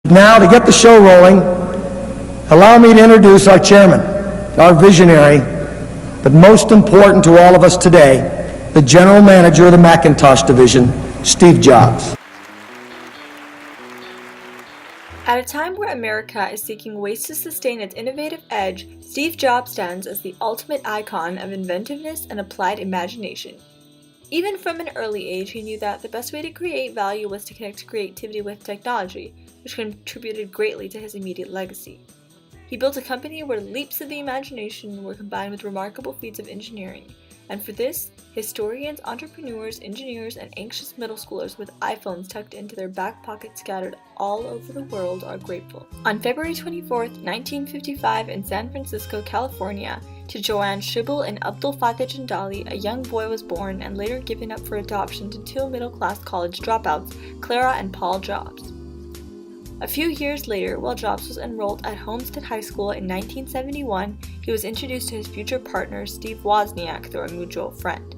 Now, to get the show rolling, allow me to introduce our chairman, our visionary, but most important to all of us today, the general manager of the Macintosh division, Steve Jobs. At a time where America is seeking ways to sustain its innovative edge, Steve Jobs stands as the ultimate icon of inventiveness and applied imagination. Even from an early age, he knew that the best way to create value was to connect creativity with technology, which contributed greatly to his immediate legacy. He built a company where leaps of the imagination were combined with remarkable feats of engineering, and for this, historians, entrepreneurs, engineers, and anxious middle schoolers with iPhones tucked into their back pockets scattered all over the world are grateful. On February 24, 1955, in San Francisco, California, to Joanne Schibel and Abdul Fattah Jindali, a young boy was born and later given up for adoption to two middle-class college dropouts, Clara and Paul Jobs. A few years later, while Jobs was enrolled at Homestead High School in 1971, he was introduced to his future partner, Steve Wozniak, through a mutual friend.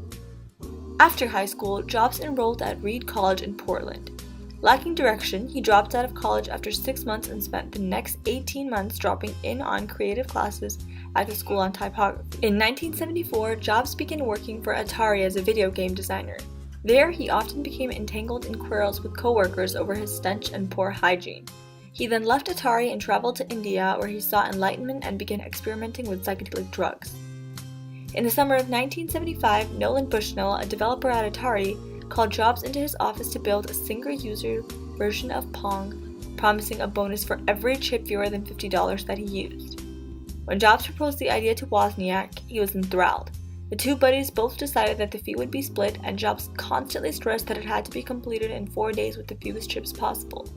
After high school, Jobs enrolled at Reed College in Portland. Lacking direction, he dropped out of college after 6 months and spent the next 18 months dropping in on creative classes at the school on typography. In 1974, Jobs began working for Atari as a video game designer. There, he often became entangled in quarrels with coworkers over his stench and poor hygiene. He then left Atari and traveled to India, where he sought enlightenment and began experimenting with psychedelic drugs. In the summer of 1975, Nolan Bushnell, a developer at Atari, called Jobs into his office to build a single-user version of Pong, promising a bonus for every chip fewer than $50 that he used. When Jobs proposed the idea to Wozniak, he was enthralled. The two buddies both decided that the fee would be split, and Jobs constantly stressed that it had to be completed in 4 days with the fewest chips possible.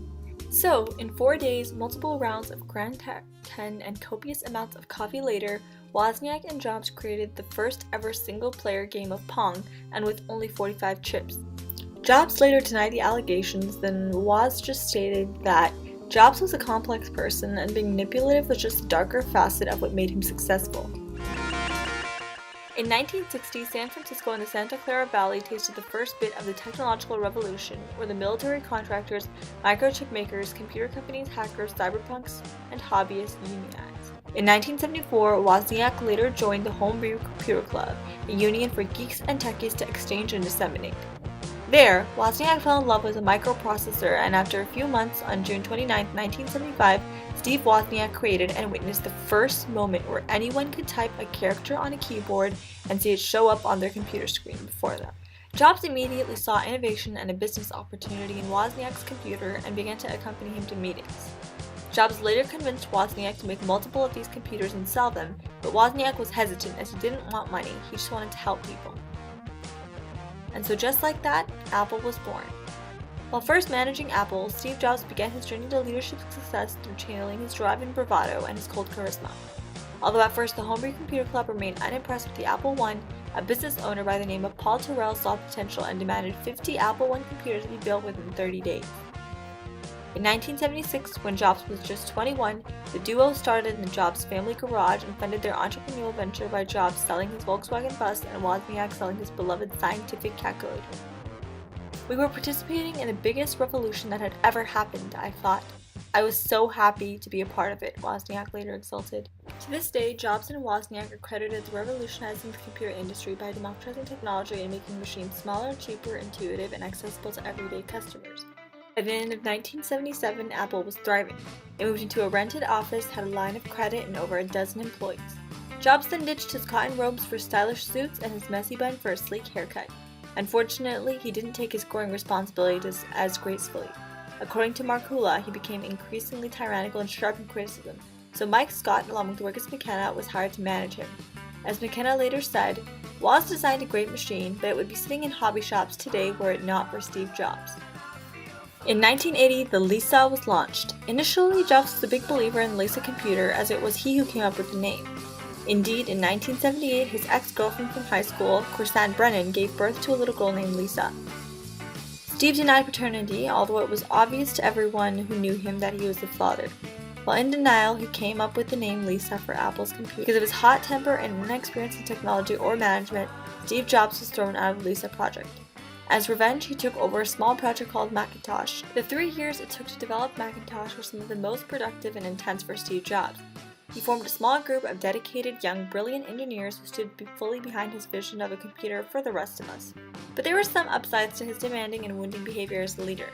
So, in 4 days, multiple rounds of Grand 10 and copious amounts of coffee later, Wozniak and Jobs created the first ever single-player game of Pong, and with only 45 chips. Jobs later denied the allegations, then Woz just stated that Jobs was a complex person, and being manipulative was just a darker facet of what made him successful. In 1960, San Francisco and the Santa Clara Valley tasted the first bit of the technological revolution, where the military contractors, microchip makers, computer companies, hackers, cyberpunks, and hobbyists unionized. In 1974, Wozniak later joined the Homebrew Computer Club, a union for geeks and techies to exchange and disseminate. There, Wozniak fell in love with a microprocessor, and after a few months, on June 29, 1975, Steve Wozniak created and witnessed the first moment where anyone could type a character on a keyboard and see it show up on their computer screen before them. Jobs immediately saw innovation and a business opportunity in Wozniak's computer and began to accompany him to meetings. Jobs later convinced Wozniak to make multiple of these computers and sell them, but Wozniak was hesitant as he didn't want money, he just wanted to help people. And so just like that, Apple was born. While first managing Apple, Steve Jobs began his journey to leadership success through channeling his drive and bravado and his cold charisma. Although at first the Homebrew Computer Club remained unimpressed with the Apple I, a business owner by the name of Paul Terrell saw potential and demanded 50 Apple I computers be built within 30 days. In 1976, when Jobs was just 21, the duo started in the Jobs family garage and funded their entrepreneurial venture by Jobs selling his Volkswagen bus and Wozniak selling his beloved scientific calculator. "We were participating in the biggest revolution that had ever happened," I thought. "I was so happy to be a part of it," Wozniak later exulted. To this day, Jobs and Wozniak are credited with revolutionizing the computer industry by democratizing technology and making machines smaller, cheaper, intuitive, and accessible to everyday customers. By the end of 1977, Apple was thriving. It moved into a rented office, had a line of credit, and over a dozen employees. Jobs then ditched his cotton robes for stylish suits and his messy bun for a sleek haircut. Unfortunately, he didn't take his growing responsibilities as gracefully. According to Mark Hula, he became increasingly tyrannical and sharp in criticism, so Mike Scott, along with Ruckus McKenna, was hired to manage him. As McKenna later said, "Woz designed a great machine, but it would be sitting in hobby shops today were it not for Steve Jobs." In 1980, the Lisa was launched. Initially, Jobs was a big believer in the Lisa computer, as it was he who came up with the name. Indeed, in 1978, his ex-girlfriend from high school, Corsan Brennan, gave birth to a little girl named Lisa. Steve denied paternity, although it was obvious to everyone who knew him that he was the father. While in denial, he came up with the name Lisa for Apple's computer. Because of his hot temper and inexperience in technology or management, Steve Jobs was thrown out of the Lisa project. As revenge, he took over a small project called Macintosh. The 3 years it took to develop Macintosh were some of the most productive and intense for Steve Jobs. He formed a small group of dedicated, young, brilliant engineers who stood fully behind his vision of a computer for the rest of us. But there were some upsides to his demanding and wounding behavior as a leader.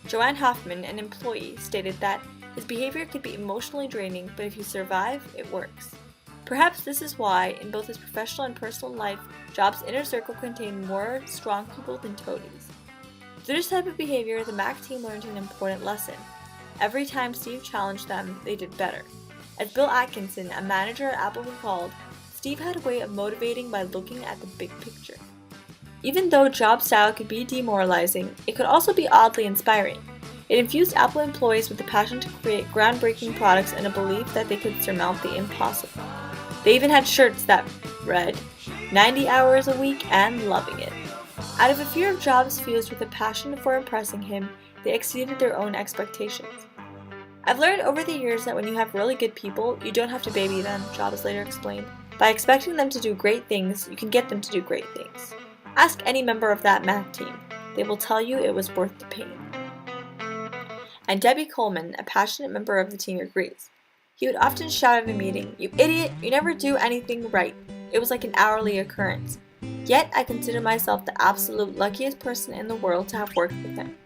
Joanne Hoffman, an employee, stated that his behavior could be emotionally draining, but if you survive, it works. Perhaps this is why, in both his professional and personal life, Jobs' inner circle contained more strong people than toadies. Through this type of behavior, the Mac team learned an important lesson. Every time Steve challenged them, they did better. As Bill Atkinson, a manager at Apple, recalled, Steve had a way of motivating by looking at the big picture. Even though Jobs' style could be demoralizing, it could also be oddly inspiring. It infused Apple employees with the passion to create groundbreaking products and a belief that they could surmount the impossible. They even had shirts that read, 90 hours a week and loving it. Out of a fear of Jobs fused with a passion for impressing him, they exceeded their own expectations. I've learned over the years that when you have really good people, you don't have to baby them, Jobs later explained. By expecting them to do great things, you can get them to do great things. Ask any member of that Mac team. They will tell you it was worth the pain. And Debbie Coleman, a passionate member of the team, agrees. He would often shout at a meeting, "You idiot, you never do anything right." It was like an hourly occurrence. Yet I consider myself the absolute luckiest person in the world to have worked with him.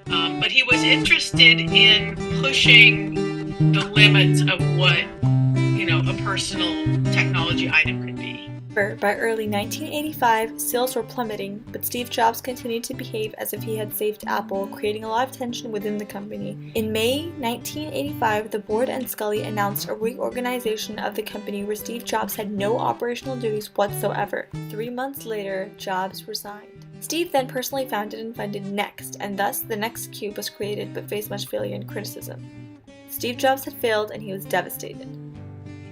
But he was interested in pushing the limits of what, a personal technology item could be. By early 1985, sales were plummeting, but Steve Jobs continued to behave as if he had saved Apple, creating a lot of tension within the company. In May 1985, the board and Scully announced a reorganization of the company where Steve Jobs had no operational duties whatsoever. 3 months later, Jobs resigned. Steve then personally founded and funded Next, and thus the Next Cube was created but faced much failure and criticism. Steve Jobs had failed and he was devastated.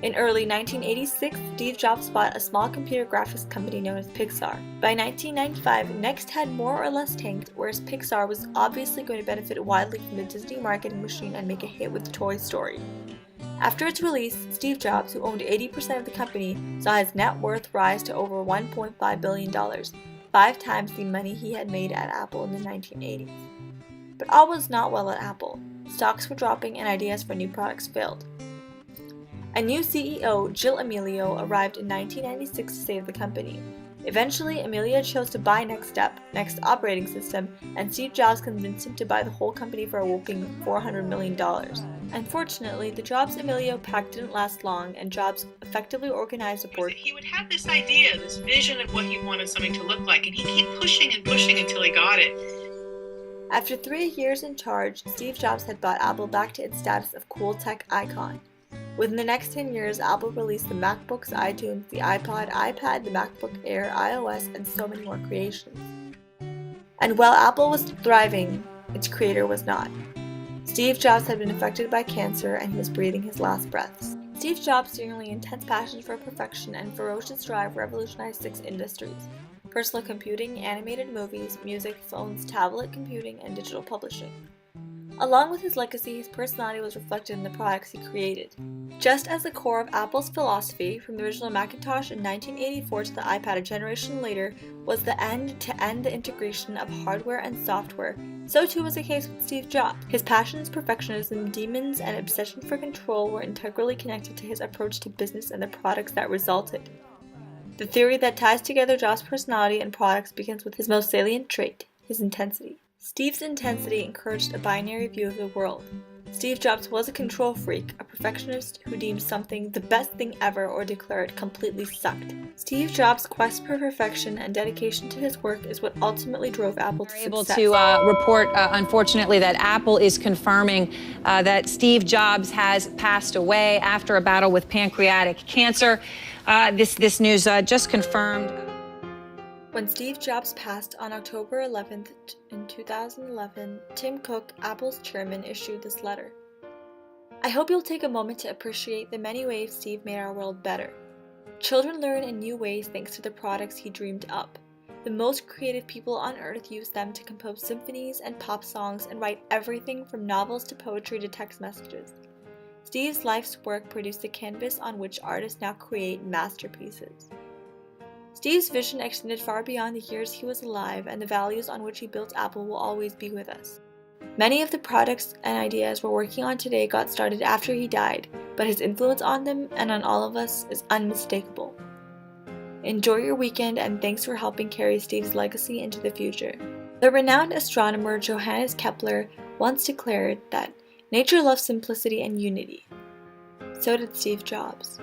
In early 1986, Steve Jobs bought a small computer graphics company known as Pixar. By 1995, Next had more or less tanked, whereas Pixar was obviously going to benefit widely from the Disney marketing machine and make a hit with Toy Story. After its release, Steve Jobs, who owned 80% of the company, saw his net worth rise to over $1.5 billion, 5 times the money he had made at Apple in the 1980s. But all was not well at Apple. Stocks were dropping and ideas for new products failed. A new CEO, Jill Amelio, arrived in 1996 to save the company. Eventually, Amelio chose to buy Next operating system, and Steve Jobs convinced him to buy the whole company for a whopping $400 million. Unfortunately, the Jobs-Amelio pact didn't last long, and Jobs effectively organized a board. He would have this idea, this vision of what he wanted something to look like, and he'd keep pushing and pushing until he got it. After 3 years in charge, Steve Jobs had brought Apple back to its status of cool tech icon. Within the next 10 years, Apple released the MacBooks, iTunes, the iPod, iPad, the MacBook Air, iOS, and so many more creations. And while Apple was thriving, its creator was not. Steve Jobs had been affected by cancer and he was breathing his last breaths. Steve Jobs' seemingly intense passion for perfection and ferocious drive revolutionized 6 industries: personal computing, animated movies, music, phones, tablet computing, and digital publishing. Along with his legacy, his personality was reflected in the products he created. Just as the core of Apple's philosophy, from the original Macintosh in 1984 to the iPad a generation later, was the end-to-end integration of hardware and software, so too was the case with Steve Jobs. His passions, perfectionism, demons, and obsession for control were integrally connected to his approach to business and the products that resulted. The theory that ties together Jobs' personality and products begins with his most salient trait, his intensity. Steve's intensity encouraged a binary view of the world. Steve Jobs was a control freak, a perfectionist who deemed something the best thing ever or declared it completely sucked. Steve Jobs' quest for perfection and dedication to his work is what ultimately drove Apple to success. Able to report, unfortunately, that Apple is confirming that Steve Jobs has passed away after a battle with pancreatic cancer. This news just confirmed. When Steve Jobs passed on October 11th in 2011, Tim Cook, Apple's chairman, issued this letter. I hope you'll take a moment to appreciate the many ways Steve made our world better. Children learn in new ways thanks to the products he dreamed up. The most creative people on earth use them to compose symphonies and pop songs and write everything from novels to poetry to text messages. Steve's life's work produced a canvas on which artists now create masterpieces. Steve's vision extended far beyond the years he was alive, and the values on which he built Apple will always be with us. Many of the products and ideas we're working on today got started after he died, but his influence on them and on all of us is unmistakable. Enjoy your weekend, and thanks for helping carry Steve's legacy into the future. The renowned astronomer Johannes Kepler once declared that nature loves simplicity and unity. So did Steve Jobs.